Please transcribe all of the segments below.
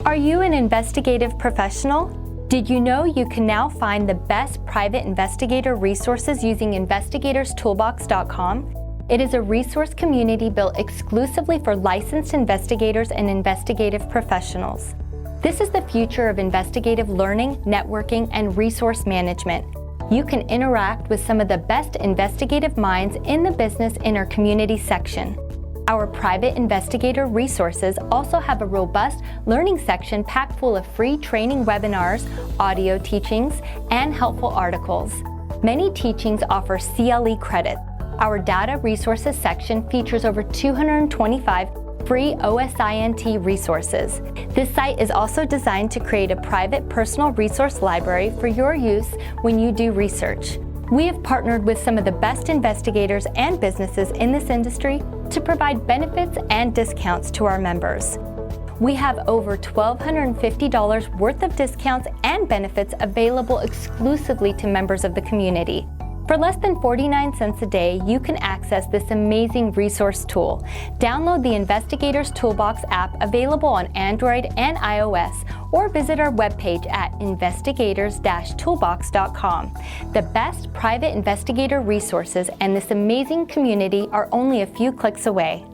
Are you an investigative professional? Did you know you can now find the best private investigator resources using investigatorstoolbox.com? It is a resource community built exclusively for licensed investigators and investigative professionals. This is the future of investigative learning, networking, and resource management. You can interact with some of the best investigative minds in the business in our community section. Our private investigator resources also have a robust learning section packed full of free training webinars, audio teachings, and helpful articles. Many teachings offer CLE credit. Our data resources section features over 225 free OSINT resources. This site is also designed to create a private personal resource library for your use when you do research. We have partnered with some of the best investigators and businesses in this industry to provide benefits and discounts to our members. We have over $1,250 worth of discounts and benefits available exclusively to members of the community. For less than 49 cents a day, you can access this amazing resource tool. Download the Investigator's Toolbox app available on Android and iOS, or visit our webpage at investigators-toolbox.com. The best private investigator resources and this amazing community are only a few clicks away.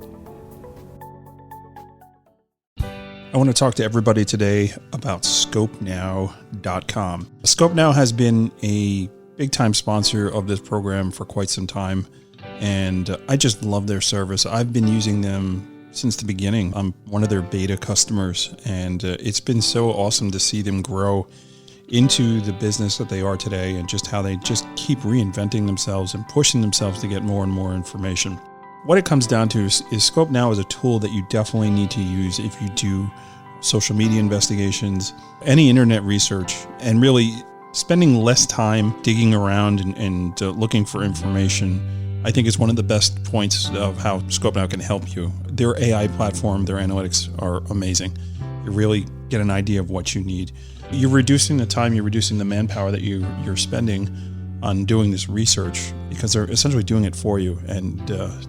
I want to talk to everybody today about Skopenow.com. Skopenow has been a big-time sponsor of this program for quite some time, and I just love their service. I've been using them since the beginning. I'm one of their beta customers, and it's been so awesome to see them grow into the business that they are today, and just how they just keep reinventing themselves and pushing themselves to get more and more information. What it comes down to is Skopenow is a tool that you definitely need to use if you do social media investigations, any internet research, and really spending less time digging around and looking for information, I think is one of the best points of how Skopenow can help you. Their AI platform, their analytics are amazing. You really get an idea of what you need. You're reducing the time, you're reducing the manpower that you're spending on doing this research, because they're essentially doing it for you, and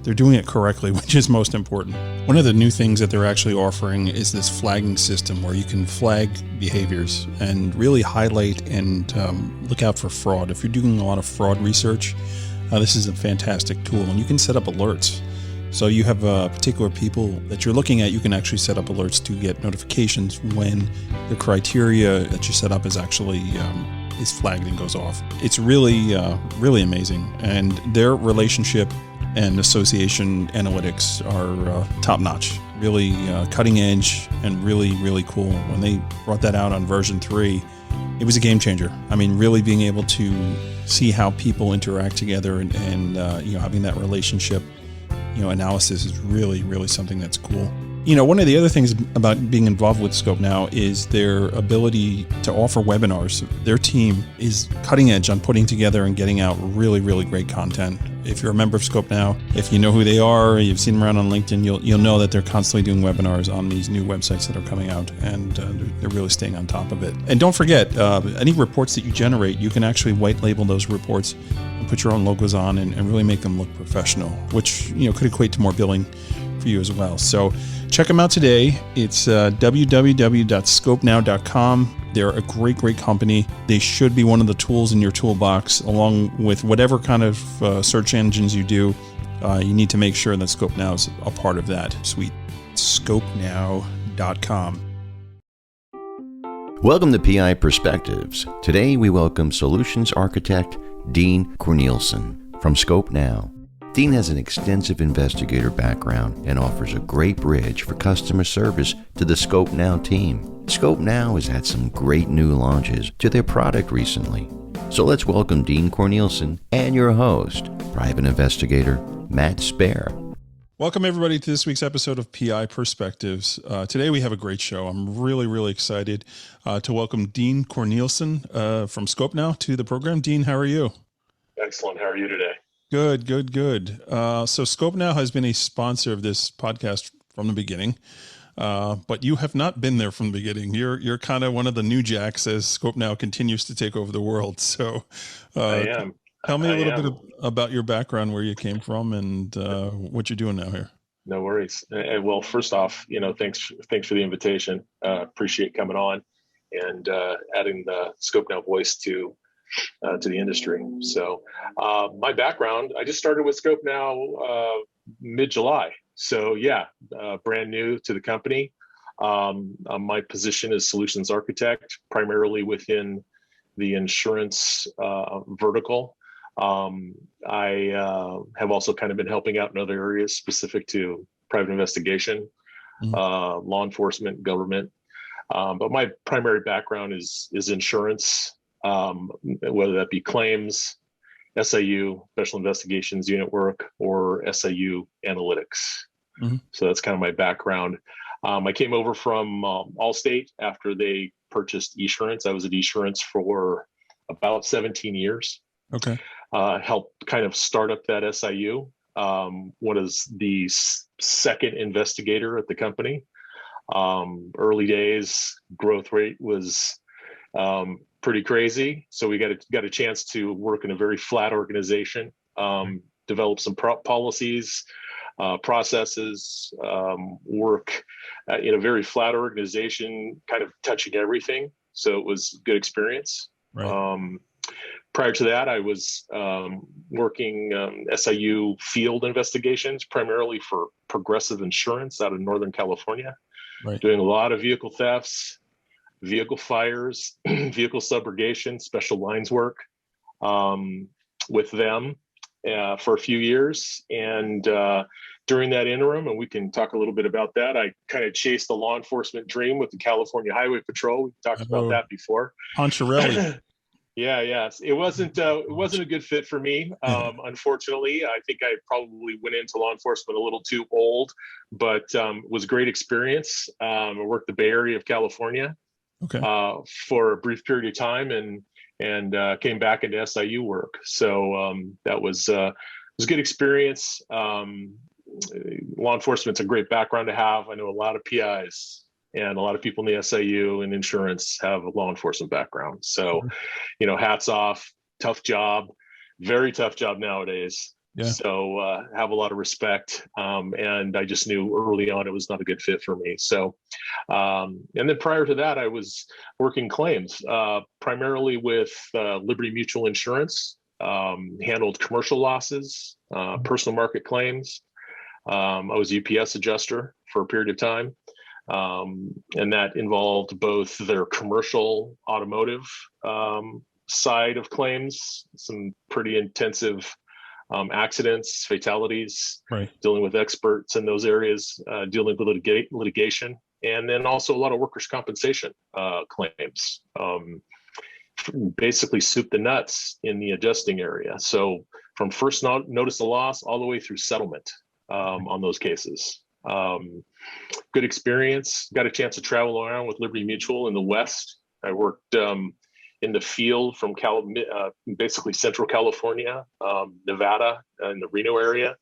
they're doing it correctly, which is most important. One of the new things that they're actually offering is this flagging system where you can flag behaviors and really highlight and look out for fraud. If you're doing a lot of fraud research, this is a fantastic tool, and you can set up alerts. So you have particular people that you're looking at, you can actually set up alerts to get notifications when the criteria that you set up is actually is flagged and goes off. It's really, really amazing. And their relationship and association analytics are top notch, really cutting edge and really, really cool. When they brought that out on version 3, it was a game changer. I mean, really being able to see how people interact together and having that relationship, analysis is really, really something that's cool. One of the other things about being involved with Skopenow is their ability to offer webinars. Their team is cutting edge on putting together and getting out really, really great content. If you're a member of Skopenow, if you know who they are, you've seen them around on LinkedIn, you'll know that they're constantly doing webinars on these new websites that are coming out, and they're really staying on top of it. And don't forget, any reports that you generate, you can actually white label those reports and put your own logos on and really make them look professional, which could equate to more billing for you as well. So check them out today. It's www.skopenow.com. They're a great, great company. They should be one of the tools in your toolbox, along with whatever kind of search engines you do. You need to make sure that Skopenow is a part of that suite. Skopenow.com. Welcome to PI Perspectives. Today we welcome Solutions Architect Dean Cornelison from Skopenow. Dean has an extensive investigator background and offers a great bridge for customer service to the Skopenow team. Skopenow has had some great new launches to their product recently. So let's welcome Dean Cornelison and your host, private investigator Matt Spaier. Welcome everybody to this week's episode of PI Perspectives. Today we have a great show. I'm really, really excited to welcome Dean Cornelison from Skopenow to the program. Dean, how are you? Excellent. How are you today? Good. So Skopenow has been a sponsor of this podcast from the beginning, but you have not been there from the beginning. You're kind of one of the new jacks as Skopenow continues to take over the world. So I am. Tell me a little bit about your background, where you came from, and what you're doing now here. No worries. And well, first off, thanks for the invitation. Appreciate coming on and adding the Skopenow voice to the industry. So my background, I just started with Skopenow mid-July. So yeah, brand new to the company. My position is solutions architect, primarily within the insurance vertical. I have also kind of been helping out in other areas specific to private investigation, law enforcement, government. But my primary background is insurance, whether that be claims, SIU, special investigations unit work, or SIU analytics. So that's kind of my background. I came over from Allstate after they purchased Esurance. I was at Esurance for about 17 years. Okay. Helped kind of start up that SIU. What is the second investigator at the company? Early days, growth rate was pretty crazy. So we got a chance to work in a very flat organization, develop some policies, processes, work in a very flat organization, kind of touching everything. So it was a good experience. Right. Prior to that, I was working SIU field investigations, primarily for Progressive Insurance out of Northern California, doing a lot of vehicle thefts, vehicle fires, vehicle subrogation, special lines work with them for a few years. And during that interim, and we can talk a little bit about that, I kind of chased the law enforcement dream with the California Highway Patrol. We've talked about that before. Poncherelli. Yes. It wasn't a good fit for me. Unfortunately, I think I probably went into law enforcement a little too old, but it was a great experience. I worked the Bay Area of California for a brief period of time and came back into SIU work. So that was a good experience. Law enforcement's a great background to have. I know a lot of PIs. And a lot of people in the SIU and insurance have a law enforcement background. So, hats off, tough job, very tough job nowadays. Yeah. So have a lot of respect. And I just knew early on it was not a good fit for me. So, and then prior to that, I was working claims, primarily with Liberty Mutual Insurance, handled commercial losses, personal market claims. I was a UPS adjuster for a period of time. And that involved both their commercial automotive side of claims, some pretty intensive accidents, fatalities, dealing with experts in those areas, dealing with litigation, and then also a lot of workers' compensation claims. Basically soup the nuts in the adjusting area. So from first notice of loss all the way through settlement on those cases. Good experience. Got a chance to travel around with Liberty Mutual in the West. I worked in the field from basically Central California, Nevada, in the Reno area,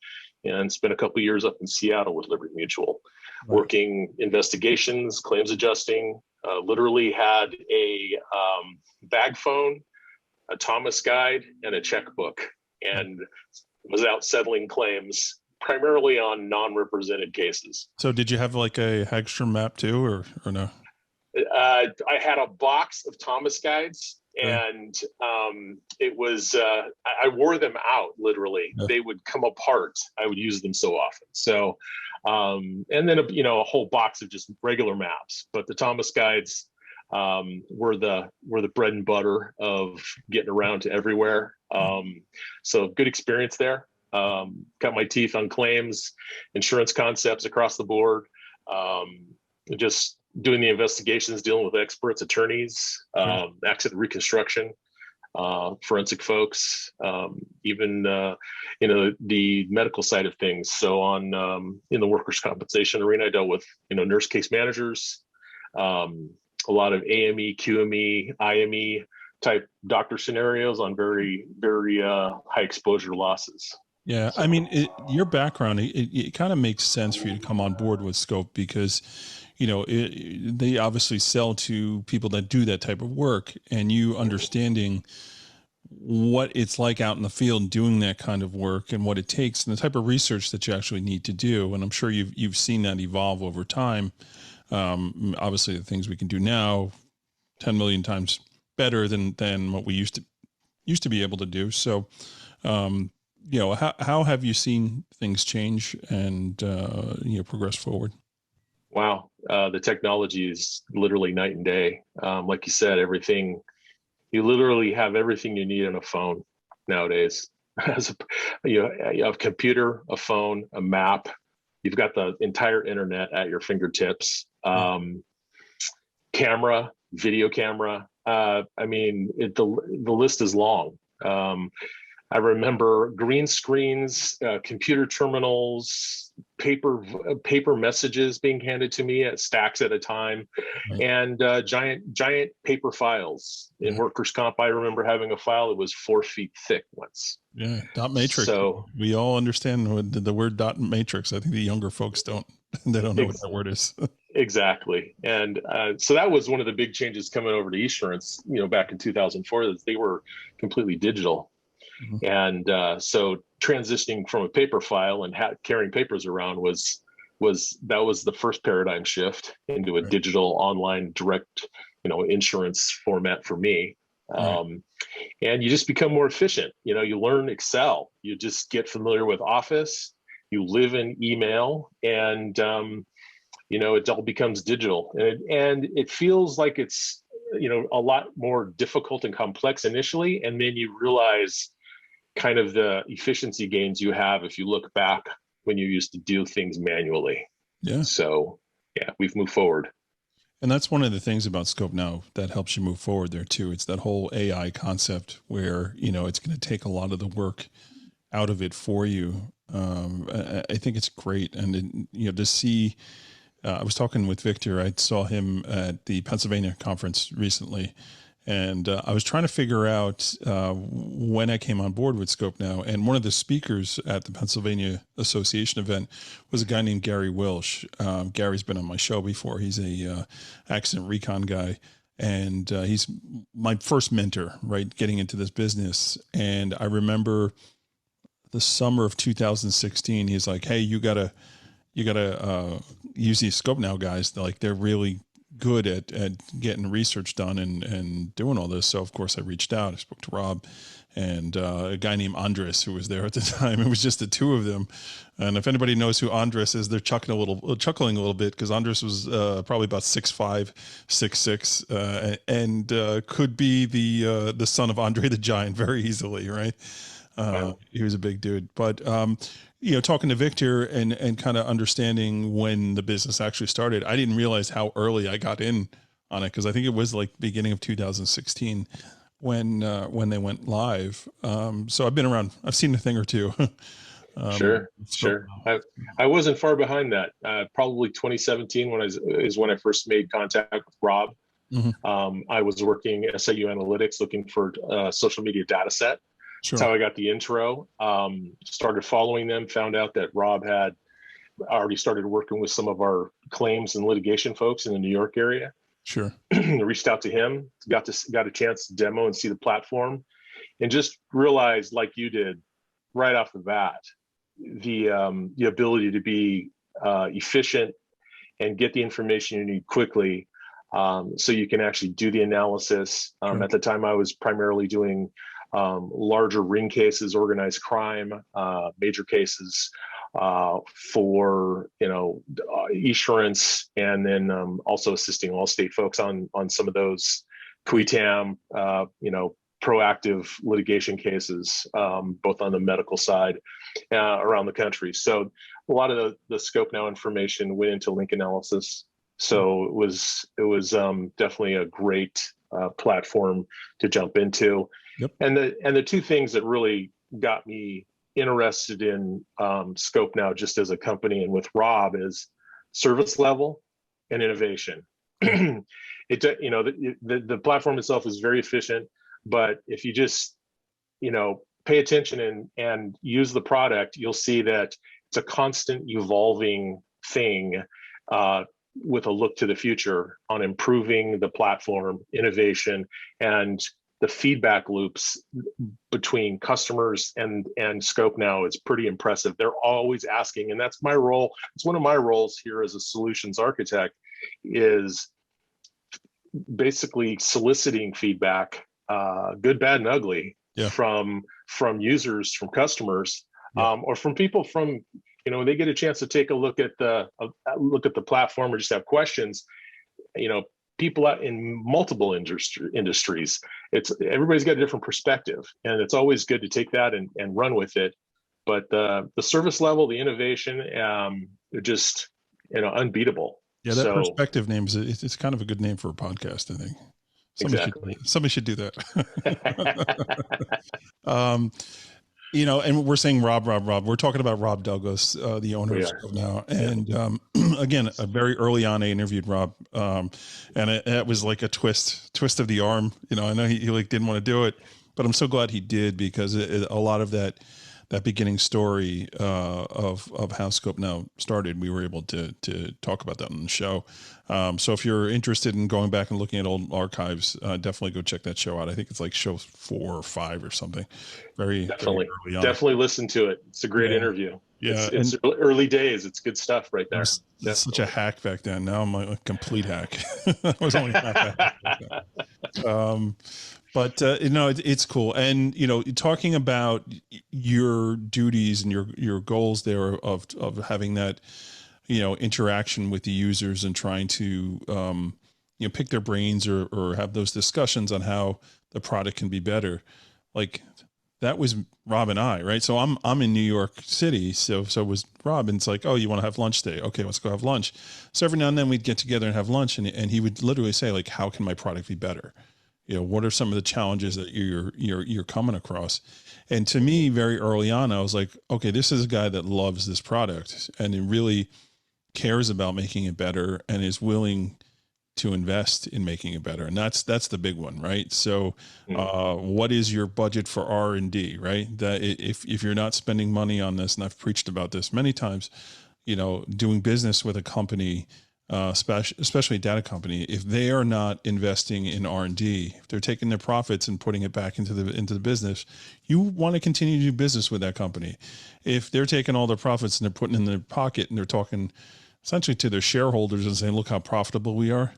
and spent a couple of years up in Seattle with Liberty Mutual, working investigations, claims adjusting. Literally had a bag phone, a Thomas guide, and a checkbook, and was out settling claims primarily on non-represented cases. So did you have like a Hagstrom map too, or no? I had a box of Thomas guides, and it was, I wore them out literally. Yeah. They would come apart. I would use them so often. So, and then, a whole box of just regular maps, but the Thomas guides were the bread and butter of getting around to everywhere. So good experience there. Got my teeth on claims, insurance concepts across the board, just doing the investigations, dealing with experts, attorneys, accident reconstruction, forensic folks, even, the medical side of things. So in the workers' compensation arena, I dealt with, nurse case managers, a lot of AME, QME, IME type doctor scenarios on very, very high exposure losses. Yeah, I mean, your background, it kind of makes sense for you to come on board with Scope because, they obviously sell to people that do that type of work, and you understanding what it's like out in the field doing that kind of work and what it takes and the type of research that you actually need to do. And I'm sure you've seen that evolve over time. Obviously, the things we can do now, 10 million times better than what we used to be able to do. So, how have you seen things change and progress forward? Wow, the technology is literally night and day. Like you said, everything. You literally have everything you need on a phone nowadays. You have a computer, a phone, a map. You've got the entire internet at your fingertips. Camera, video camera. The list is long. I remember green screens, computer terminals, paper messages being handed to me at stacks at a time, and giant paper files. In workers' comp, I remember having a file that was 4 feet thick once. Yeah, dot matrix. So we all understand the word dot matrix. I think the younger folks don't. They don't know what that word is. Exactly. And so that was one of the big changes coming over to eSurance, back in 2004, that they were completely digital. Mm-hmm. And so transitioning from a paper file and carrying papers around was the first paradigm shift into a digital online direct, insurance format for me. And you just become more efficient. You learn Excel, you just get familiar with Office, you live in email, and it all becomes digital, and it feels like it's a lot more difficult and complex initially, and then you realize kind of the efficiency gains you have if you look back when you used to do things manually. Yeah. So we've moved forward. And that's one of the things about Skopenow that helps you move forward there too. It's that whole AI concept where, it's going to take a lot of the work out of it for you. I think it's great. And, to see, I was talking with Victor. I saw him at the Pennsylvania conference recently, and I was trying to figure out when I came on board with Skopenow. And one of the speakers at the Pennsylvania Association event was a guy named Gary Wilsh. Gary's been on my show before. He's a accident recon guy, and he's my first mentor, right, getting into this business. And I remember the summer of 2016, he's like, "Hey, you gotta use these Skopenow guys. They're really good at getting research done and doing all this." So of course I reached out. I spoke to Rob and a guy named Andres who was there at the time. It was just the two of them. And if anybody knows who Andres is, they're chuckling a little bit, because Andres was probably about 6'5", 6'6", and could be the son of Andre the Giant very easily, right? He was a big dude. But talking to Victor and kind of understanding when the business actually started, I didn't realize how early I got in on it, because I think it was like beginning of 2016 when they went live. So I've been around. I've seen a thing or two. Sure. I wasn't far behind that. Probably 2017 is when I first made contact with Rob. Mm-hmm. I was working at SAU Analytics looking for a social media data set. Sure. That's how I got the intro. Started following them, found out that Rob had already started working with some of our claims and litigation folks in the New York area. Sure. Reached out to him, got a chance to demo and see the platform, and just realized, like you did right off the bat, the ability to be efficient and get the information you need quickly, so you can actually do the analysis. Sure. At the time, I was primarily doing larger ring cases, organized crime, major cases for eSurance, and then also assisting Allstate folks on some of those QUITAM, proactive litigation cases, both on the medical side around the country. So a lot of the Skopenow information went into link analysis. So it was definitely a great platform to jump into. Yep. And the two things that really got me interested in Skopenow just as a company and with Rob is service level and innovation. The platform itself is very efficient, but if you just pay attention and use the product, you'll see that it's a constant evolving thing with a look to the future on improving the platform, innovation, and the feedback loops between customers and Skopenow is pretty impressive. They're always asking, and that's my role. It's one of my roles here as a solutions architect, is basically soliciting feedback, good, bad, and ugly, from users, from customers, or from people from, when they get a chance to take a look at the platform or just have questions, people out in multiple industries. Everybody's got a different perspective, and it's always good to take that and run with it. But the service level, the innovation, they're just unbeatable. Yeah, that perspective name it's kind of a good name for a podcast, I think. Somebody should do that. And we're saying Rob. We're talking about Rob Douglas, the owner of Skopenow. And again, very early on, I interviewed Rob, and it was like a twist of the arm. I know he didn't want to do it, but I'm so glad he did, because a lot of that beginning story of how Skopenow started, we were able to talk about that on the show. So if you're interested in going back and looking at old archives, definitely go check that show out. I think it's like show 4 or 5 or something. Very early on. Definitely listen to it. It's a great interview. Yeah, it's early days. It's good stuff right there. That's such a hack back then. Now I'm a complete hack. I was only half a hack back then. But it's cool. And talking about your duties and your goals there of having that interaction with the users and trying to pick their brains or have those discussions on how the product can be better. Like, that was Rob and I, right? So I'm in New York City, so was Rob, and it's like, oh, you want to have lunch today? Okay, let's go have lunch. So every now and then we'd get together and have lunch, and he would literally say, like, how can my product be better? What are some of the challenges that you're coming across? And to me, very early on, I was like, okay, this is a guy that loves this product and he really cares about making it better and is willing to invest in making it better. And that's the big one, right? So what is your budget for R&D, right? That if you're not spending money on this, and I've preached about this many times, doing business with a company, especially a data company, if they are not investing in R&D, if they're taking their profits and putting it back into the business, you want to continue to do business with that company. If they're taking all their profits and they're putting in their pocket and they're talking essentially to their shareholders and saying, look how profitable we are,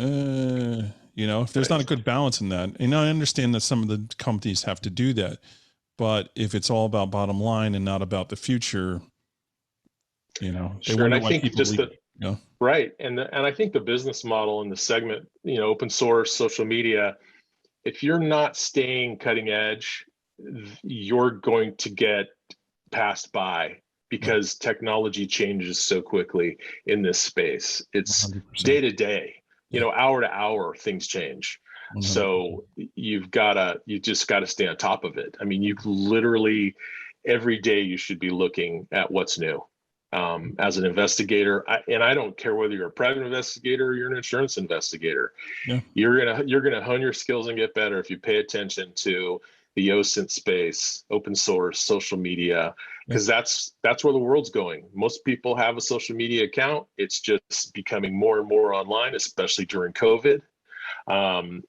if there's not a good balance in that, and I understand that some of the companies have to do that, but if it's all about bottom line and not about the future, sure. And I think just right. And I think the business model and the segment, open source, social media, if you're not staying cutting edge, you're going to get passed by, because technology changes so quickly in this space. It's 100%. Day to day, hour to hour, things change. 100%. So you just got to stay on top of it. I mean, you literally every day you should be looking at what's new. As an investigator, and I don't care whether you're a private investigator or you're an insurance investigator, you're gonna hone your skills and get better if you pay attention to the OSINT space, open source, social media, because that's where the world's going. Most people have a social media account. It's just becoming more and more online, especially during COVID.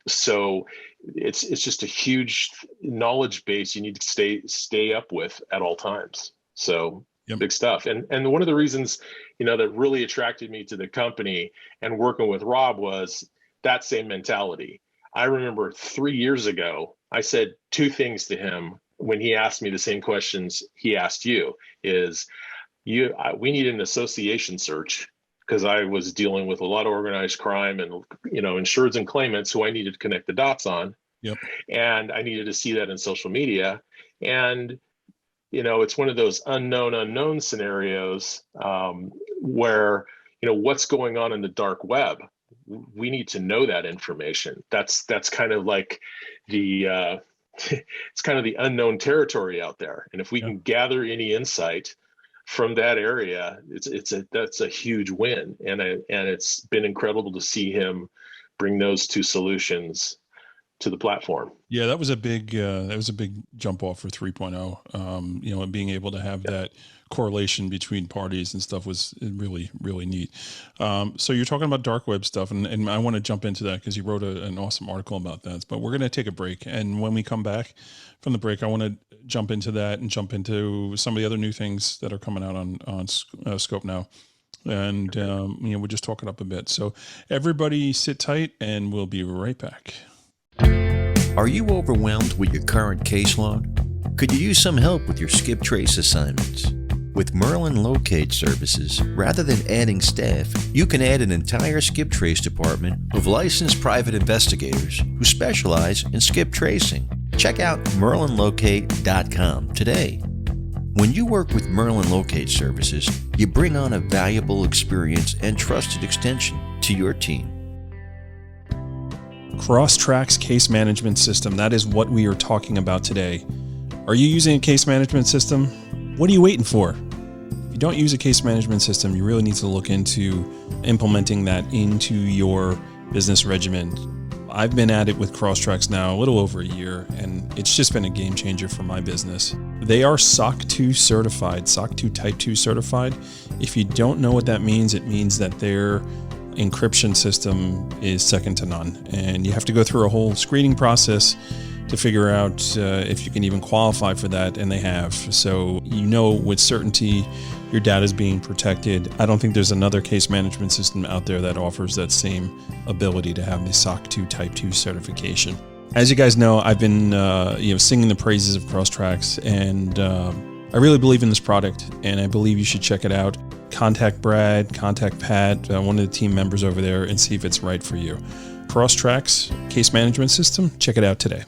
So it's just a huge knowledge base you need to stay up with at all times. So. Yep. Big stuff. And one of the reasons, that really attracted me to the company and working with Rob was that same mentality. I remember 3 years ago, I said 2 things to him when he asked me the same questions he asked you, we need an association search, because I was dealing with a lot of organized crime and, insureds and claimants who I needed to connect the dots on. Yep. And I needed to see that in social media. And it's one of those unknown scenarios where, what's going on in the dark web. We need to know that information. That's kind of like it's kind of the unknown territory out there. And if we can gather any insight from that area, that's a huge win. And it's been incredible to see him bring those 2 solutions to the platform. Yeah, that was a big jump off for 3.0. And being able to have that correlation between parties and stuff was really, really neat. So you're talking about dark web stuff, and I want to jump into that because you wrote an awesome article about that. But we're going to take a break, and when we come back from the break, I want to jump into that and jump into some of the other new things that are coming out on Skopenow. And we'll just talk it up a bit. So everybody sit tight, and we'll be right back. Are you overwhelmed with your current caseload? Could you use some help with your skip trace assignments? With Merlin Locate Services, rather than adding staff, you can add an entire skip trace department of licensed private investigators who specialize in skip tracing. Check out merlinlocate.com today. When you work with Merlin Locate Services, you bring on a valuable experience and trusted extension to your team. Crosstracks case management system. That is what we are talking about today. Are you using a case management system? What are you waiting for? If you don't use a case management system, you really need to look into implementing that into your business regimen. I've been at it with Crosstracks now a little over a year, and it's just been a game changer for my business. They are SOC 2 certified, SOC 2 Type 2 certified. If you don't know what that means, it means that they're encryption system is second to none, and you have to go through a whole screening process to figure out if you can even qualify for that, and they have. So with certainty your data is being protected. I don't think there's another case management system out there that offers that same ability to have the SOC 2 Type 2 certification. As you guys know, I've been singing the praises of Crosstracks, and I really believe in this product, and I believe you should check it out. Contact Brad, contact Pat, one of the team members over there, and see if it's right for you. Crosstracks case management system, check it out today.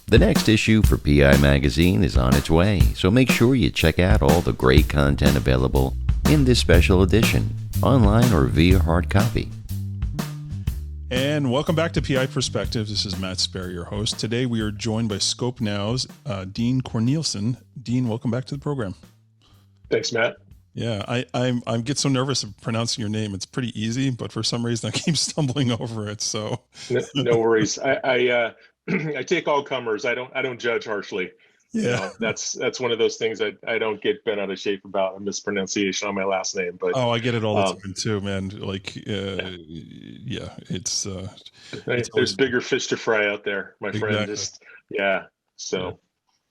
The next issue for PI Magazine is on its way, so make sure you check out all the great content available in this special edition, online or via hard copy. And welcome back to PI Perspective. This is Matt Spaier, your host. Today we are joined by Skopenow's Dean Cornelison. Dean, welcome back to the program. Thanks, Matt. Yeah, I get so nervous of pronouncing your name. It's pretty easy, but for some reason I keep stumbling over it. So no worries. I take all comers. I don't judge harshly. Yeah, that's one of those things I don't get bent out of shape about, a mispronunciation on my last name. But I get it all the time too, man. Like, it's there's always bigger fish to fry out there, my friend. Exactly. So.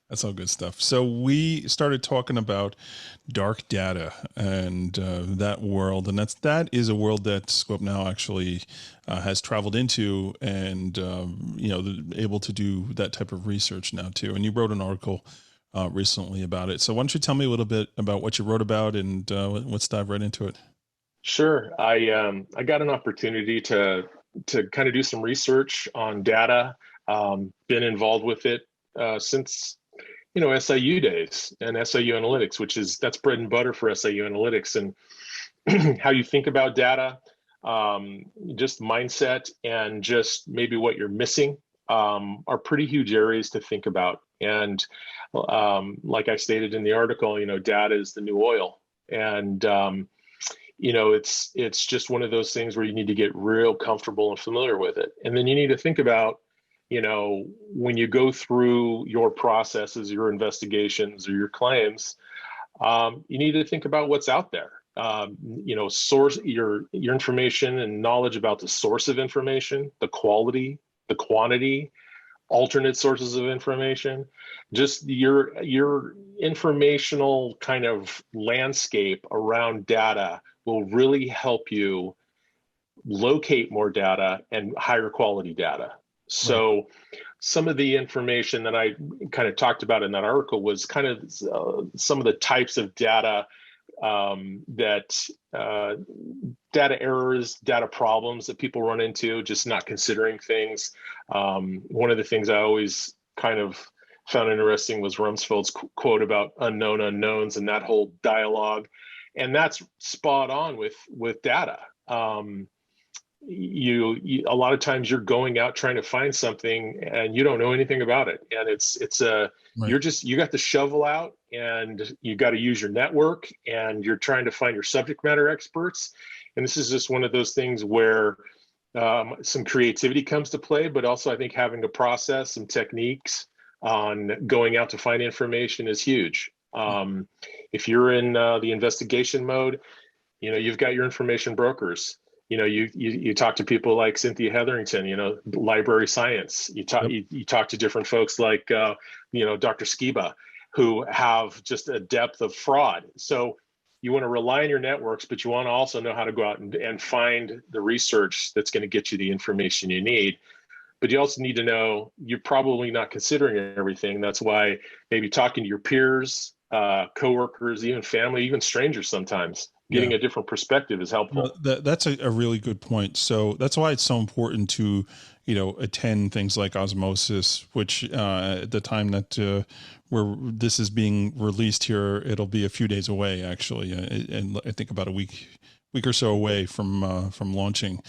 That's all good stuff. So we started talking about dark data and that world, and that is a world that Skopenow actually has traveled into, and able to do that type of research now too. And you wrote an article recently about it. So why don't you tell me a little bit about what you wrote about, and let's dive right into it. Sure. I got an opportunity to kind of do some research on data. Been involved with it since SIU days and SIU analytics, that's bread and butter for SIU analytics, and how you think about data, just mindset, and just maybe what you're missing are pretty huge areas to think about. And like I stated in the article, data is the new oil, and it's just one of those things where you need to get real comfortable and familiar with it, and then you need to think about when you go through your processes, your investigations, or your claims, you need to think about what's out there. Source your information and knowledge about the source of information, the quality, the quantity, alternate sources of information, just your informational kind of landscape around data will really help you locate more data and higher quality data. So some of the information that I kind of talked about in that article was kind of some of the types of data data errors, data problems that people run into, just not considering things. One of the things I always kind of found interesting was Rumsfeld's quote about unknown unknowns and that whole dialogue. And that's spot on with data. You a lot of times you're going out trying to find something and you don't know anything about it, and right. You got the shovel out and you got to use your network, and you're trying to find your subject matter experts, and this is just one of those things where some creativity comes to play, but also I think having a process, some techniques on going out to find information is huge. If you're in the investigation mode, you've got your information brokers. You talk to people like Cynthia Hetherington, library science. You talk to different folks like Dr. Skiba, who have just a depth of fraud. So you want to rely on your networks, but you want to also know how to go out and find the research that's going to get you the information you need. But you also need to know you're probably not considering everything. That's why maybe talking to your peers, coworkers, even family, even strangers sometimes, getting a different perspective is helpful. That's a really good point. So that's why it's so important to, attend things like Osmosis, which at the time that where this is being released here, it'll be a few days away, actually, and I think about a week or so away from launching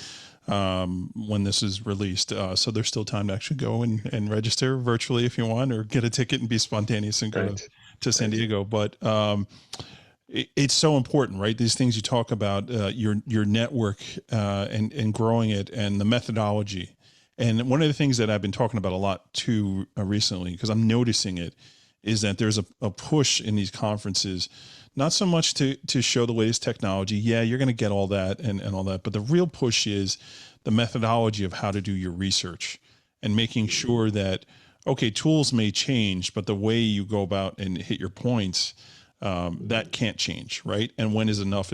when this is released. So there's still time to actually go and register virtually if you want, or get a ticket and be spontaneous and go to San Diego. But it's so important, right? These things you talk about, your network and growing it, and the methodology. And one of the things that I've been talking about a lot too recently, because I'm noticing it, is that there's a push in these conferences, not so much to show the latest technology. Yeah, you're going to get all that and all that, but the real push is the methodology of how to do your research, and making sure that, okay, tools may change, but the way you go about and hit your points, that can't change, right? And when is enough,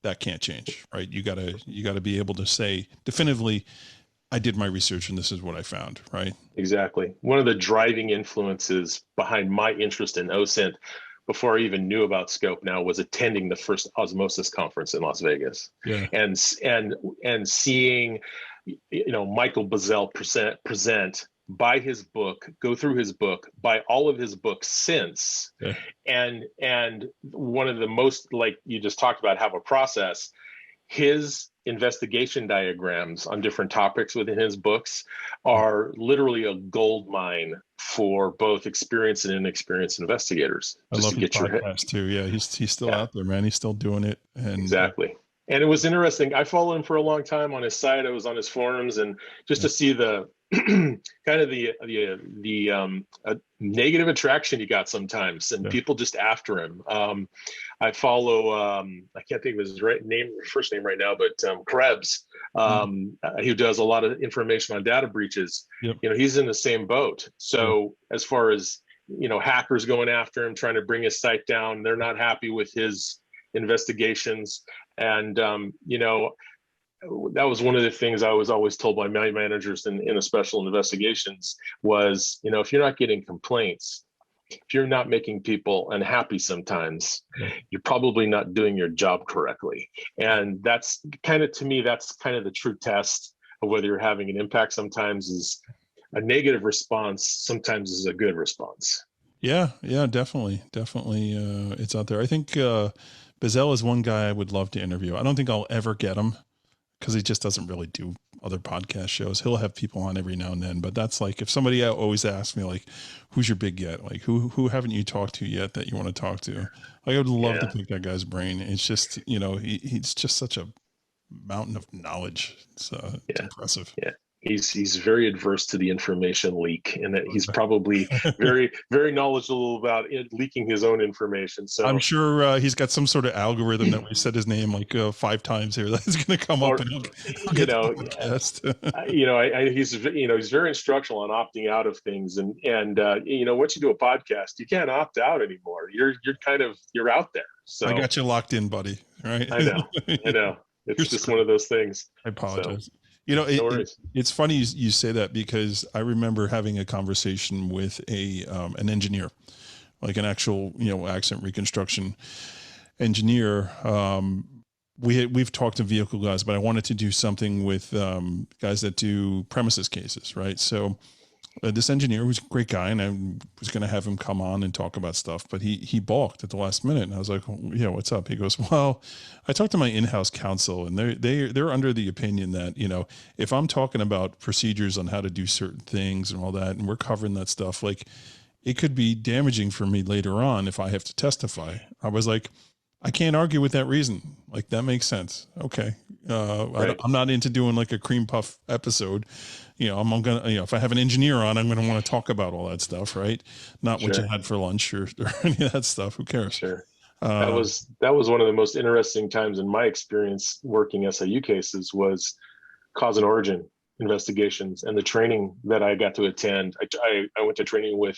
that can't change, right? You gotta be able to say definitively, I did my research and this is what I found, right? Exactly. One of the driving influences behind my interest in OSINT before I even knew about Skopenow was attending the first Osmosis conference in Las Vegas, and seeing, Michael Bazell present, buy his book, go through his book, buy all of his books since, and one of the most, like you just talked about, have a process. His investigation diagrams on different topics within his books are literally a gold mine for both experienced and inexperienced investigators. I love his podcast too. Yeah, he's still out there, man. He's still doing it. And exactly. And it was interesting. I followed him for a long time on his site. I was on his forums, and just to see the kind of the negative attraction you got sometimes, and people just after him. I follow, I can't think of his first name right now, but Krebs, who does a lot of information on data breaches. He's in the same boat. So as far as, hackers going after him, trying to bring his site down, they're not happy with his investigations. And, that was one of the things I was always told by my managers in the special investigations was, if you're not getting complaints, if you're not making people unhappy sometimes, you're probably not doing your job correctly. And that's kind of, to me, that's kind of the true test of whether you're having an impact. Sometimes is a negative response, sometimes is a good response. Yeah, definitely. It's out there. I think Bazell is one guy I would love to interview. I don't think I'll ever get him, because he just doesn't really do other podcast shows. He'll have people on every now and then, but that's like, if somebody always asks me, like, who's your big get? Like, who haven't you talked to yet that you want to talk to? Like, I would love to pick that guy's brain. It's just, he's just such a mountain of knowledge. It's impressive. Yeah. He's very adverse to the information leak, and that he's probably very, very knowledgeable about leaking his own information. So I'm sure he's got some sort of algorithm that we said his name like 5 times here that's going to come up, and he'll get the podcast. He's very instructional on opting out of things, and once you do a podcast, you can't opt out anymore. You're out there. So I got you locked in, buddy. Right? I know. It's just one of those things. I apologize. So. It's funny you say that, because I remember having a conversation with an engineer, like an actual, accident reconstruction engineer. We've talked to vehicle guys, but I wanted to do something with guys that do premises cases, right? So this engineer was a great guy, and I was going to have him come on and talk about stuff, but he balked at the last minute. And I was like, what's up? He goes, well, I talked to my in-house counsel, and they're under the opinion that, if I'm talking about procedures on how to do certain things and all that, and we're covering that stuff, like, it could be damaging for me later on if I have to testify. I was like, I can't argue with that reason. Like, that makes sense. Okay. Right. I'm not into doing like a cream puff episode. I'm going to, if I have an engineer on, I'm going to want to talk about all that stuff, right? Not what you Sure. had for lunch or any of that stuff. Who cares? Sure. That Uh, was one of the most interesting times in my experience working SIU cases was cause and origin investigations and the training that I got to attend. I went to training with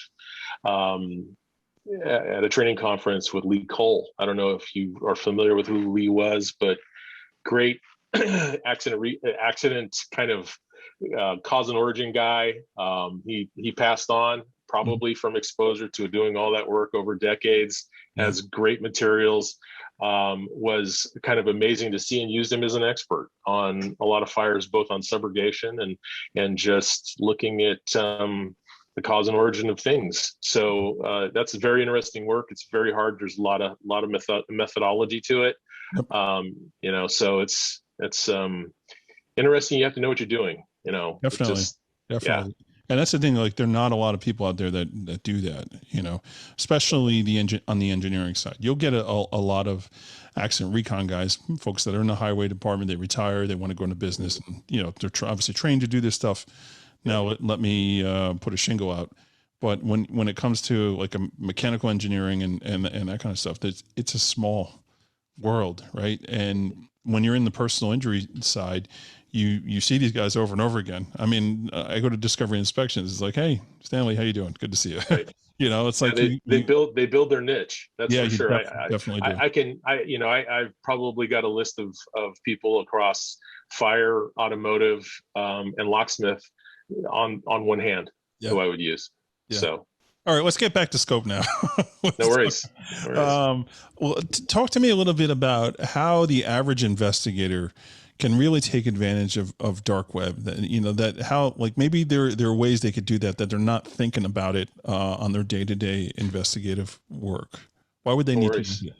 at a training conference with Lee Cole. I don't know if you are familiar with who Lee was, but great accident kind of cause and origin guy. He passed on probably from exposure to doing all that work over decades. Has great materials. Was kind of amazing to see, and used him as an expert on a lot of fires, both on subrogation and just looking at the cause and origin of things. So that's very interesting work. It's very hard. There's a lot of methodology to it. Yep. So it's interesting. You have to know what you're doing. Definitely. Yeah. And that's the thing. Like, there are not a lot of people out there that do that. Especially on the engineering side. You'll get a lot of accident recon guys, folks that are in the highway department. They retire. They want to go into business, and they're obviously trained to do this stuff. Now let me put a shingle out. But when it comes to like a mechanical engineering and that kind of stuff, it's a small world, right? And when you're in the personal injury side, you see these guys over and over again. I mean, I go to Discovery Inspections. It's like, hey, Stanley, how you doing? Good to see you. Right. It's like they build their niche. That's for sure. Definitely do. I've probably got a list of people across fire, automotive, and locksmith on one hand who I would use. Yeah. So. All right, let's get back to scope now. No worries. Well, talk to me a little bit about how the average investigator can really take advantage of dark web. That how, like, maybe there are ways they could do that they're not thinking about it on their day-to-day investigative work. Why would they need to do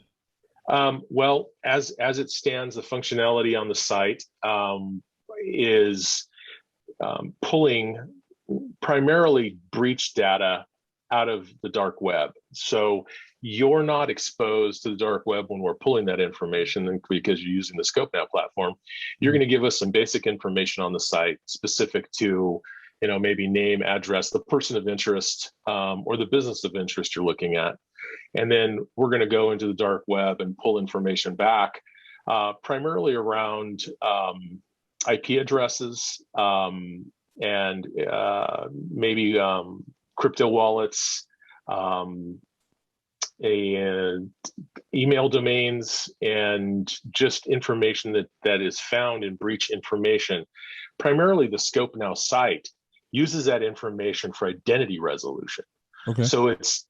that? Well, as it stands, the functionality on the site is pulling primarily breach data out of the dark web. So you're not exposed to the dark web when we're pulling that information, because you're using the Skopenow platform. You're going to give us some basic information on the site specific to, maybe name, address, the person of interest, or the business of interest you're looking at. And then we're going to go into the dark web and pull information back, primarily around IP addresses, and maybe crypto wallets, and email domains, and just information that is found in breach information. Primarily, the Skopenow site uses that information for identity resolution. Okay. So it's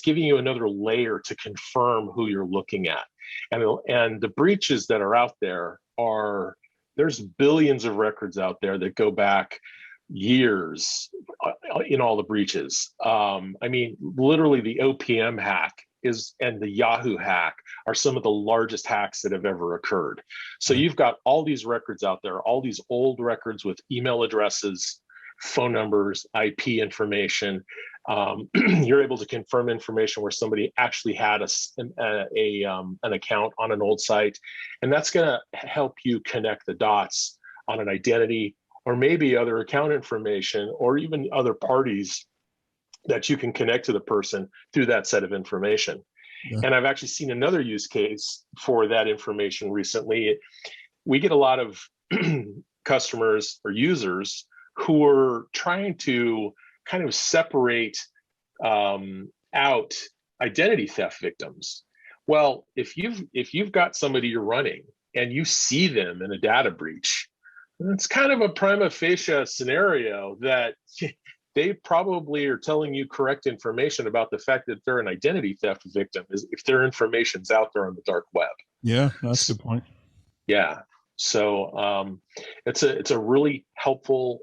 giving you another layer to confirm who you're looking at, and the breaches that are out there there's billions of records out there that go back years in all the breaches. Literally the OPM hack and the Yahoo hack are some of the largest hacks that have ever occurred. So you've got all these records out there, all these old records with email addresses, phone numbers, IP information. You're able to confirm information where somebody actually had an account on an old site, and that's going to help you connect the dots on an identity, or maybe other account information, or even other parties that you can connect to the person through that set of information. Yeah. And I've actually seen another use case for that information recently. We get a lot of customers or users who are trying to kind of separate out identity theft victims. Well, if you've got somebody you're running and you see them in a data breach, it's kind of a prima facie scenario that they probably are telling you correct information about the fact that they're an identity theft victim, if their information's out there on the dark web. Yeah, that's a good point. Yeah. So it's a really helpful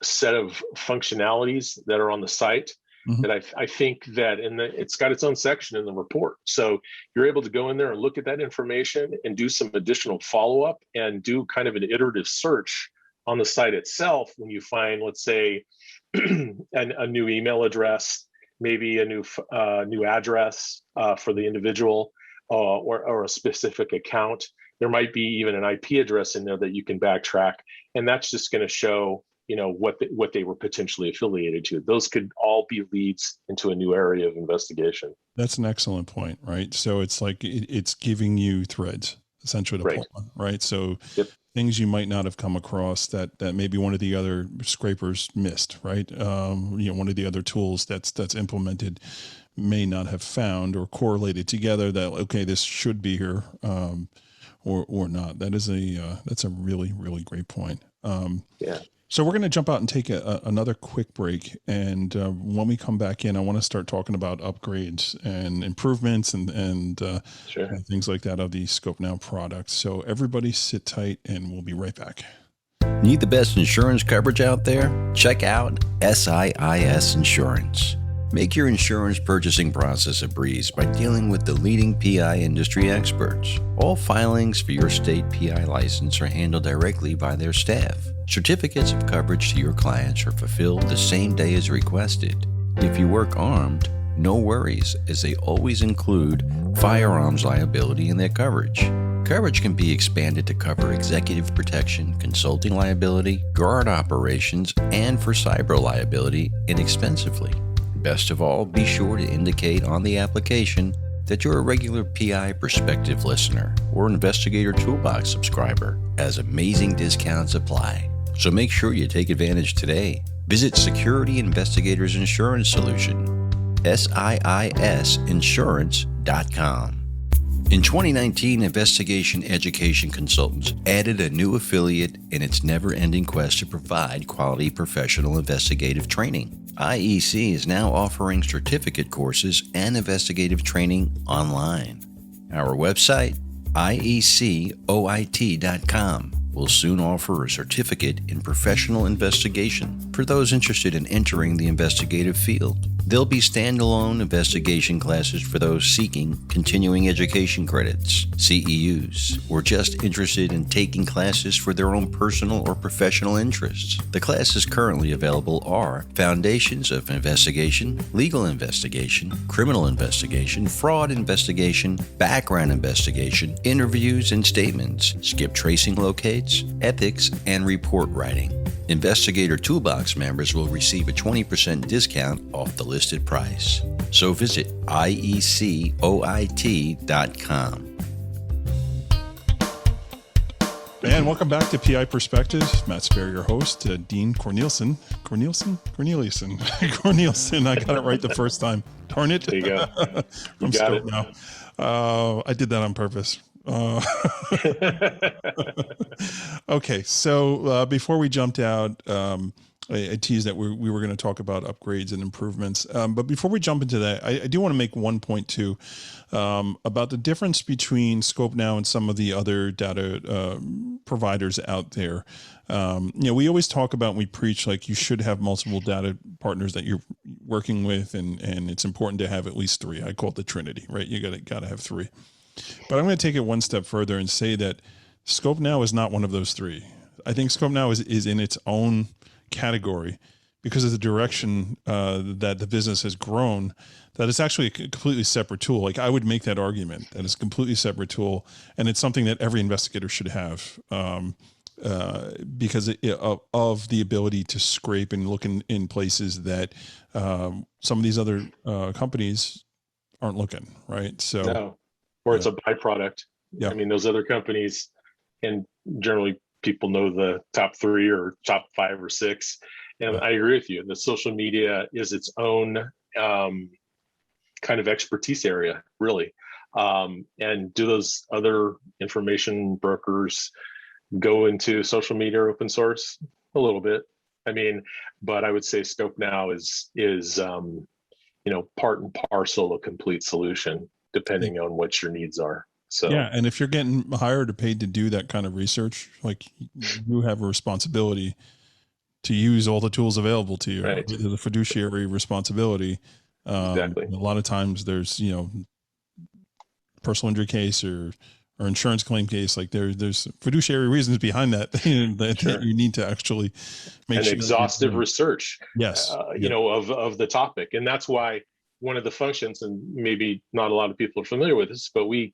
set of functionalities that are on the site. Mm-hmm. That I think that it's got its own section in the report. So you're able to go in there and look at that information and do some additional follow-up and do kind of an iterative search on the site itself when you find, let's say, a new email address, maybe a new address for the individual, or a specific account. There might be even an IP address in there that you can backtrack, and that's just going to show, what they were potentially affiliated to. Those could all be leads into a new area of investigation. That's an excellent point, right? So it's like it's giving you threads essentially to pull on, right? So things you might not have come across that maybe one of the other scrapers missed, right? One of the other tools that's implemented may not have found or correlated together that, okay, this should be here, or not. That's a really, really great point. So we're going to jump out and take another quick break. And when we come back in, I want to start talking about upgrades and improvements and things like that of the Skopenow product. So everybody sit tight and we'll be right back. Need the best insurance coverage out there? Check out SIIS Insurance. Make your insurance purchasing process a breeze by dealing with the leading PI industry experts. All filings for your state PI license are handled directly by their staff. Certificates of coverage to your clients are fulfilled the same day as requested. If you work armed, no worries, as they always include firearms liability in their coverage. Coverage can be expanded to cover executive protection, consulting liability, guard operations, and for cyber liability inexpensively. Best of all, be sure to indicate on the application that you're a regular PI Perspective listener or Investigator Toolbox subscriber, as amazing discounts apply. So make sure you take advantage today. Visit Security Investigators Insurance Solution, SIISinsurance.com. In 2019, Investigation Education Consultants added a new affiliate in its never-ending quest to provide quality professional investigative training. IEC is now offering certificate courses and investigative training online. Our website, IECOIT.com, will soon offer a certificate in professional investigation for those interested in entering the investigative field. There'll be standalone investigation classes for those seeking continuing education credits, CEUs, or just interested in taking classes for their own personal or professional interests. The classes currently available are Foundations of Investigation, Legal Investigation, Criminal Investigation, Fraud Investigation, Background Investigation, Interviews and Statements, Skip Tracing Locates, Ethics, and Report Writing. Investigator Toolbox members will receive a 20% discount off the listed price. So visit IECOIT.com. And welcome back to PI Perspectives. Matt Spaier, your host. Dean Cornelison. Cornelison. I got it right the first time. Darn it. There you go. From Skopenow. I did that on purpose. Okay, so before we jumped out, I teased that we were going to talk about upgrades and improvements. But before we jump into that, I do want to make one point too about the difference between Skopenow and some of the other data providers out there. We always talk about and we preach like you should have multiple data partners that you're working with, and it's important to have at least three. I call it the Trinity, right? You got to have three. But I'm going to take it one step further and say that Skopenow is not one of those three. I think Skopenow is in its own category because of the direction that the business has grown, that it's actually a completely separate tool. Like I would make that argument that it's a completely separate tool, and it's something that every investigator should have because of the ability to scrape and look in places that some of these other companies aren't looking, right? So. No. Or it's a byproduct. Yeah. I mean, those other companies, and generally people know the top three or top five or six. And I agree with you. The social media is its own kind of expertise area, really. And do those other information brokers go into social media or open source? A little bit. I mean, but I would say Skopenow is part and parcel a complete solution, depending on what your needs are. So yeah, and if you're getting hired or paid to do that kind of research, like you have a responsibility to use all the tools available to you. Right. The fiduciary responsibility. Exactly. A lot of times there's personal injury case or insurance claim case. Like there's fiduciary reasons behind that that you need to actually make exhaustive research. Yes, of the topic, and that's why one of the functions, and maybe not a lot of people are familiar with this, but we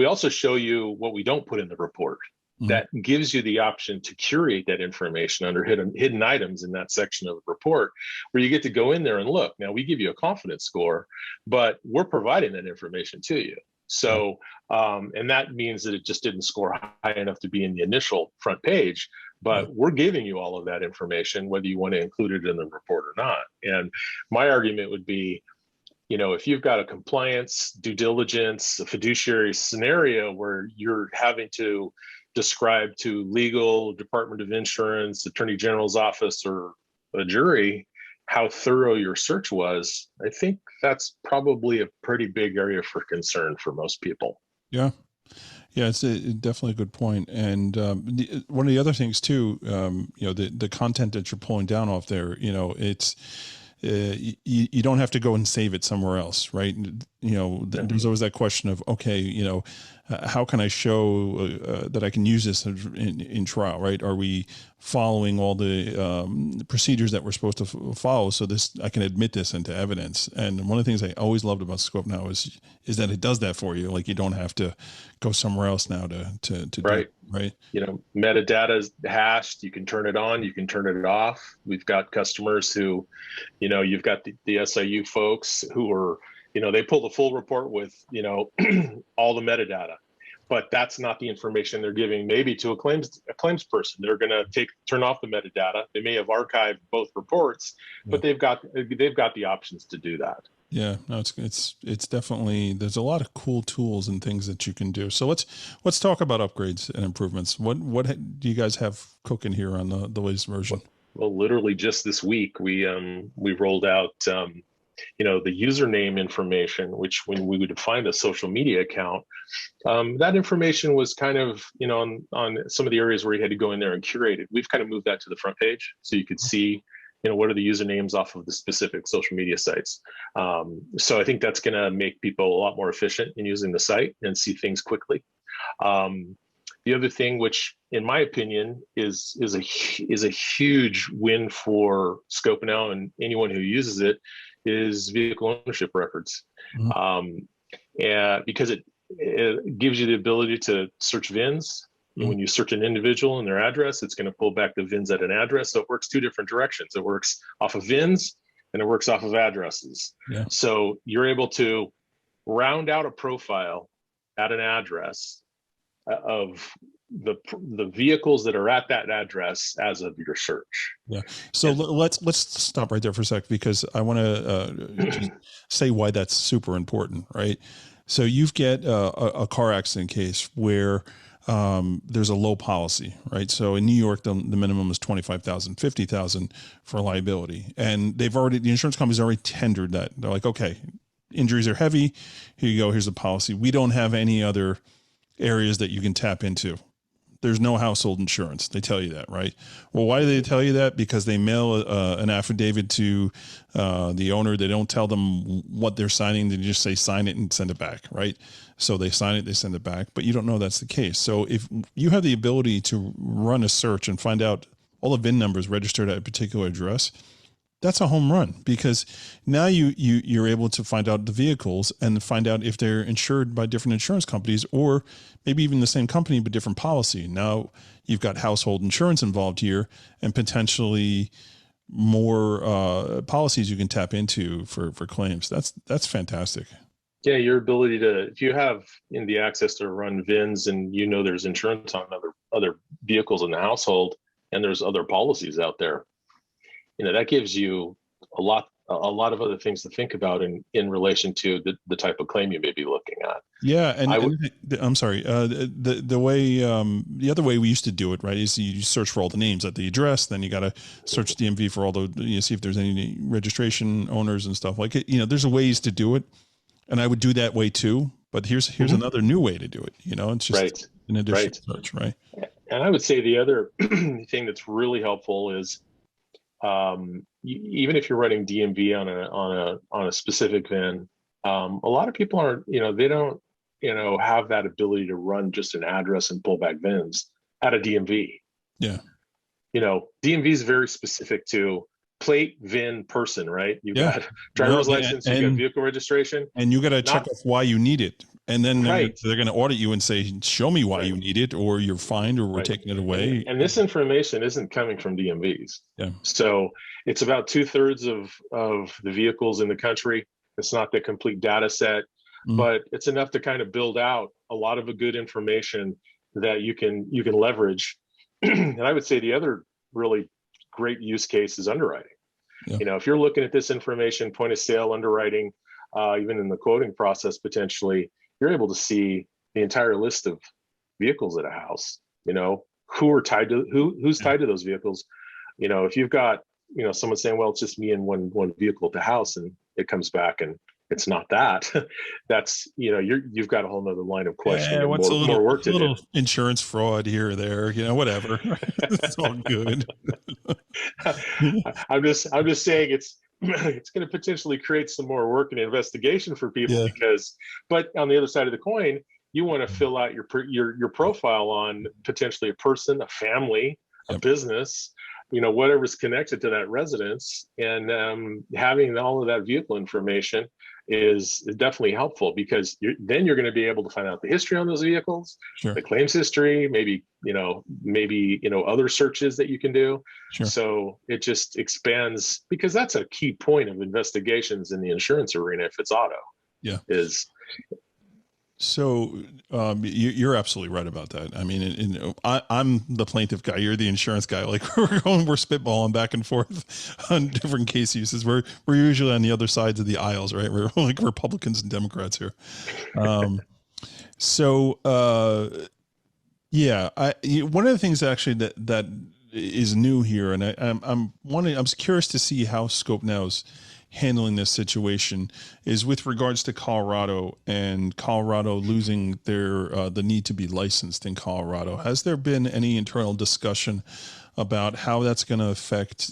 also show you what we don't put in the report. That gives you the option to curate that information under hidden items in that section of the report, where you get to go in there and look. Now, we give you a confidence score, but we're providing that information to you. So, and that means that it just didn't score high enough to be in the initial front page, but we're giving you all of that information, whether you want to include it in the report or not. And my argument would be, if you've got a compliance, due diligence, a fiduciary scenario where you're having to describe to legal, Department of Insurance, Attorney General's office, or a jury how thorough your search was, I think that's probably a pretty big area for concern for most people. Yeah. Yeah, it's definitely a good point. And one of the other things too, the content that you're pulling down off there, it's you don't have to go and save it somewhere else, right? There's always that question of, okay, how can I show that I can use this in trial, right? Are we following all the procedures that we're supposed to follow, so I can admit this into evidence? And one of the things I always loved about Skopenow is that it does that for you. Like, you don't have to go somewhere else now to right. Do it, right? Metadata is hashed. You can turn it on. You can turn it off. We've got customers who, you've got the SIU folks who are, they pull the full report with, all the metadata, but that's not the information they're giving maybe to a claims person. They're going to turn off the metadata. They may have archived both reports, but they've got the options to do that. Yeah, no, it's definitely, there's a lot of cool tools and things that you can do. So let's talk about upgrades and improvements. What do you guys have cooking here on the latest version? Well, literally just this week, we rolled out, the username information, which when we would find a social media account, that information was kind of, on some of the areas where you had to go in there and curate it. We've kind of moved that to the front page, so you could see, what are the usernames off of the specific social media sites. So I think that's going to make people a lot more efficient in using the site and see things quickly. The other thing, which in my opinion is a huge win for Skopenow and anyone who uses it, is vehicle ownership records. Because it gives you the ability to search VINs. When you search an individual and their address, it's going to pull back the VINs at an address. So it works two different directions. It works off of VINs and it works off of addresses. Yeah. So you're able to round out a profile at an address of the vehicles that are at that address as of your search. Yeah. So let's stop right there for a sec, because I want to say why that's super important, right? So you've get a car accident case where there's a low policy, right? So in New York, the minimum is $25,000, $50,000 for liability, and the insurance company's already tendered that. They're like, okay, injuries are heavy. Here you go. Here's the policy. We don't have any other areas that you can tap into. There's no household insurance. They tell you that, right? Well, why do they tell you that? Because they mail an affidavit to the owner. They don't tell them what they're signing. They just say, sign it and send it back, right? So they sign it, they send it back, but you don't know that's the case. So if you have the ability to run a search and find out all the VIN numbers registered at a particular address, that's a home run, because now you're able to find out the vehicles and find out if they're insured by different insurance companies, or maybe even the same company but different policy. Now you've got household insurance involved here, and potentially more policies you can tap into for claims. That's fantastic. Yeah, your ability to, if you have the access to run VINs and there's insurance on other vehicles in the household, and there's other policies out there, that gives you a lot of other things to think about in relation to the type of claim you may be looking at. Yeah, and I'm sorry. The way the other way we used to do it, right, is you search for all the names at the address, then you got to search DMV for all the see if there's any registration owners and stuff like it. There's ways to do it, and I would do that way too. But here's another new way to do it. It's just an additional search, right? And I would say the other thing that's really helpful is, even if you're running DMV on a specific VIN, a lot of people aren't, they don't, have that ability to run just an address and pull back VINs at a DMV. Yeah. DMV is very specific to plate, VIN, person, right? You Yeah. got driver's Well, license, you got vehicle registration. And you got to check off why you need it. And then Right. they're going to audit you and say, show me why you need it, or you're fined, or we're Right. taking it away. And this information isn't coming from DMVs. Yeah. So it's about 2/3 of the vehicles in the country. It's not the complete data set, but it's enough to kind of build out a lot of the good information that you can leverage. And I would say the other really great use case is underwriting. Yeah. You know, if you're looking at this information, point of sale underwriting, even in the quoting process, potentially, you're able to see the entire list of vehicles at a house. You know, who are tied to who's tied to those vehicles. You know, if you've got, you know, someone saying, well, it's just me and one vehicle at the house, and it comes back and it's not that, that's, you know, you've got a whole nother line of questioning. Yeah, what's more work to do. Insurance fraud here or there, you know, whatever. It's all good. I'm just saying it's going to potentially create some more work and investigation for people, because, but on the other side of the coin, you want to fill out your profile on potentially a person, a family, a business, you know, whatever's connected to that residence, and having all of that vehicle information is definitely helpful, because then you're going to be able to find out the history on those vehicles, the claims history, maybe other searches that you can do. So it just expands, because that's a key point of investigations in the insurance arena if it's auto. So you're absolutely right about that. I mean, I'm the plaintiff guy. You're the insurance guy. Like we're spitballing back and forth on different case uses. We're usually on the other sides of the aisles, right? We're like Republicans and Democrats here. One of the things actually that is new here, and I'm curious to see how Skopenow's handling this situation, is with regards to Colorado and Colorado losing the need to be licensed in Colorado. Has there been any internal discussion about how that's going to affect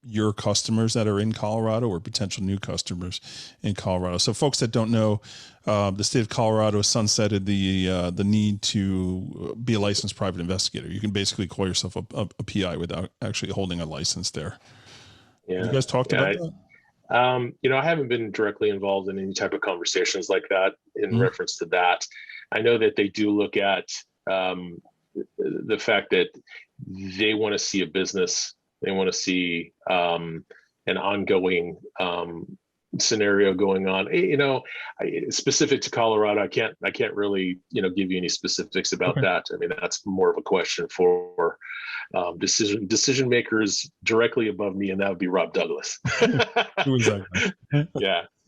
your customers that are in Colorado, or potential new customers in Colorado? So folks that don't know, the state of Colorado sunsetted the need to be a licensed private investigator. You can basically call yourself a PI without actually holding a license there. You guys talked about that? You know, I haven't been directly involved in any type of conversations like that in reference to that. I know that they do look at the fact that they want to see a business, they want to see an ongoing scenario going on. You know, specific to Colorado, I can't really, you know, give you any specifics about that. I mean, that's more of a question for decision makers directly above me, and that would be Rob Douglas.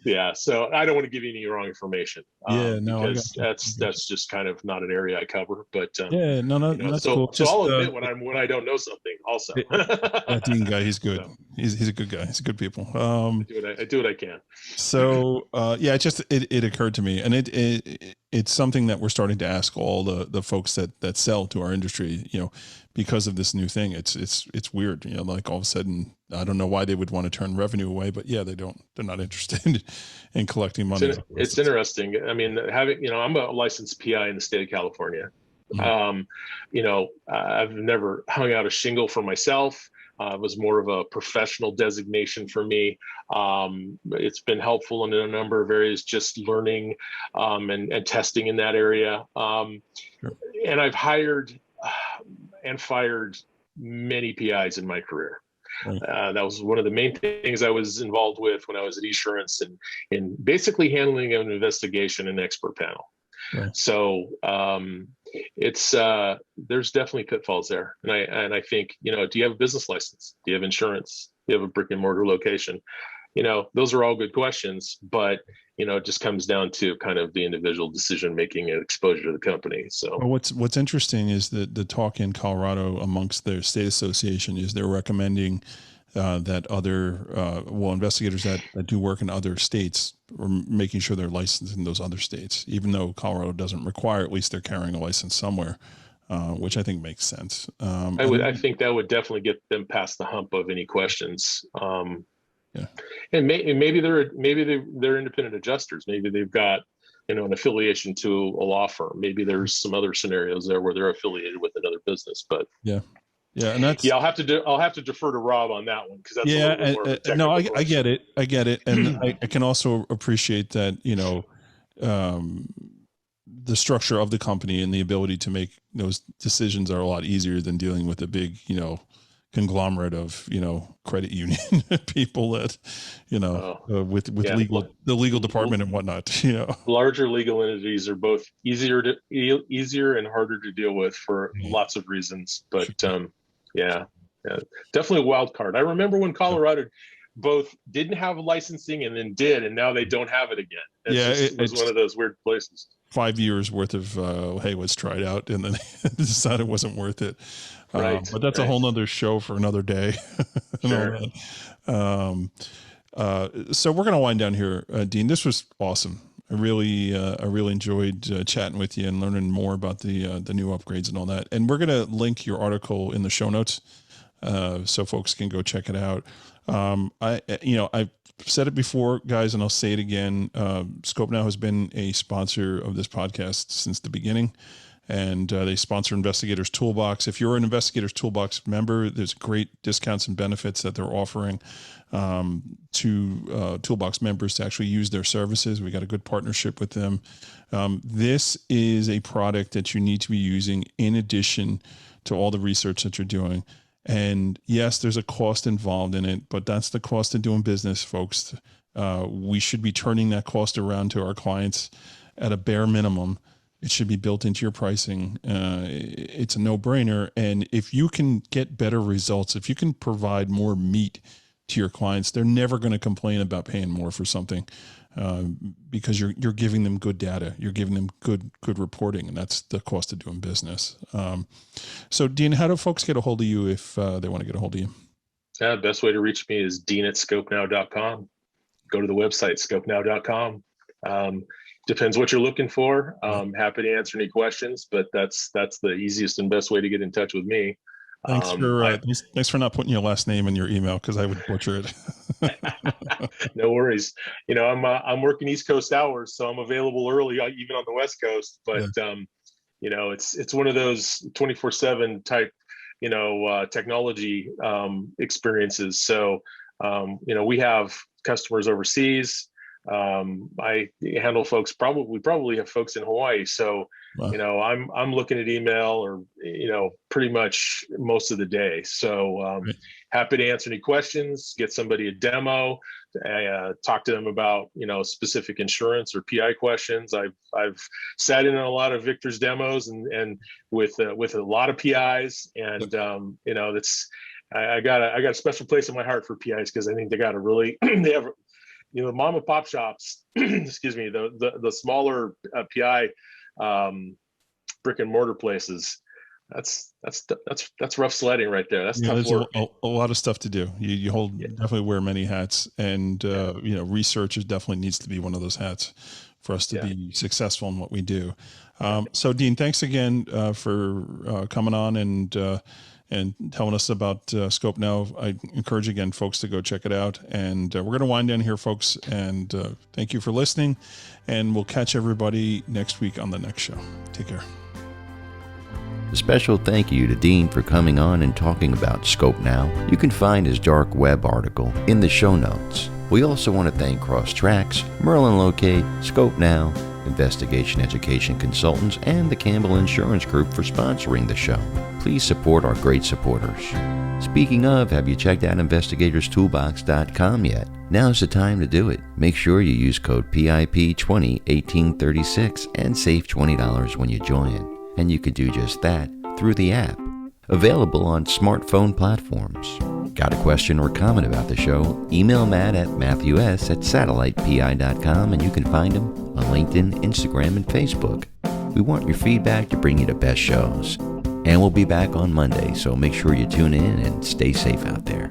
Yeah. So I don't want to give you any wrong information. Because that's just kind of not an area I cover. But that's cool. So I'll admit when I don't know something. Also, that Dean guy, he's good. So, he's a good guy. He's good people. I do what I can. So it occurred to me, and it's something that we're starting to ask all the folks that sell to our industry. You know, because of this new thing, it's weird. You know, like all of a sudden, I don't know why they would want to turn revenue away, but they're not interested in collecting money. It's interesting. I mean, I'm a licensed PI in the state of California. You know, I've never hung out a shingle for myself. It was more of a professional designation for me. It's been helpful in a number of areas, just learning and testing in that area. And I've hired and fired many PIs in my career. That was one of the main things I was involved with when I was at Esurance, and in basically handling an investigation and expert panel. So it's there's definitely pitfalls there, and I think, you know, do you have a business license? Do you have insurance? Do you have a brick and mortar location? You know, those are all good questions, but you know, it just comes down to kind of the individual decision making and exposure to the company. So what's interesting is that the talk in Colorado amongst their state association is they're recommending that other investigators that do work in other states are making sure they're licensed in those other states, even though Colorado doesn't require. At least they're carrying a license somewhere, which I think makes sense. I think that would definitely get them past the hump of any questions. And maybe they're independent adjusters. Maybe they've got, you know, an affiliation to a law firm. Maybe there's some other scenarios there where they're affiliated with another business. But Yeah, and that's I'll have to defer to Rob on that one because that's a little bit more of a technical no, I question. get it, and I can also appreciate that the structure of the company and the ability to make those decisions are a lot easier than dealing with a big conglomerate of credit union people that with the legal department and whatnot. Larger legal entities are both easier and harder to deal with for lots of reasons, but definitely a wild card. I remember when Colorado both didn't have licensing and then did, and now they don't have it again. It was one of those weird places. 5 years worth of let's try it out, and then decided it wasn't worth it. Right, but that's a whole nother show for another day. Sure. So we're going to wind down here, Dean. This was awesome. I really enjoyed chatting with you and learning more about the new upgrades and all that. And we're going to link your article in the show notes, so folks can go check it out. I've said it before, guys, and I'll say it again. Skopenow has been a sponsor of this podcast since the beginning, and they sponsor Investigator's Toolbox. If you're an Investigator's Toolbox member, there's great discounts and benefits that they're offering to Toolbox members to actually use their services. We got a good partnership with them. This is a product that you need to be using in addition to all the research that you're doing. And yes, there's a cost involved in it, but that's the cost of doing business, folks. We should be turning that cost around to our clients at a bare minimum. It should be built into your pricing. It's a no-brainer. And if you can get better results, if you can provide more meat to your clients, they're never going to complain about paying more for something, because you're giving them good data, you're giving them good reporting, and that's the cost of doing business. So, Dean, how do folks get a hold of you if they want to get a hold of you? The best way to reach me is dean@skopenow.com. Go to the website, skopenow.com. Depends what you're looking for. Happy to answer any questions, but that's the easiest and best way to get in touch with me. Thanks for not putting your last name in your email, because I would butcher it. No worries. I'm working East Coast hours, so I'm available early, even on the West Coast. But it's one of those 24/7 type technology experiences. So we have customers overseas. I handle folks. Probably have folks in Hawaii. So I'm looking at email or pretty much most of the day. So happy to answer any questions. Get somebody a demo. Talk to them about specific insurance or PI questions. I've sat in on a lot of Victor's demos and with a lot of PIs, and that's I got a special place in my heart for PIs, because I think they got a really they have. Mom and pop shops, excuse me, the smaller PI brick and mortar places. That's rough sledding right there. That's tough work. A lot of stuff to do. You definitely wear many hats, and research definitely needs to be one of those hats for us to be successful in what we do. So, Dean, thanks again for coming on and telling us about Skopenow. I encourage, again, folks to go check it out. And we're going to wind down here, folks. And thank you for listening. And we'll catch everybody next week on the next show. Take care. A special thank you to Dean for coming on and talking about Skopenow. You can find his dark web article in the show notes. We also want to thank Crosstracks, Merlin Locate, Skopenow, Investigation Education Consultants, and the Campbell Insurance Group for sponsoring the show. Please support our great supporters. Speaking of, have you checked out investigatorstoolbox.com yet? Now's the time to do it. Make sure you use code PIP201836 and save $20 when you join. And you can do just that through the app. Available on smartphone platforms. Got a question or comment about the show? Email Matt at matthews@satellitepi.com, and you can find him on LinkedIn, Instagram, and Facebook. We want your feedback to bring you the best shows. And we'll be back on Monday, so make sure you tune in and stay safe out there.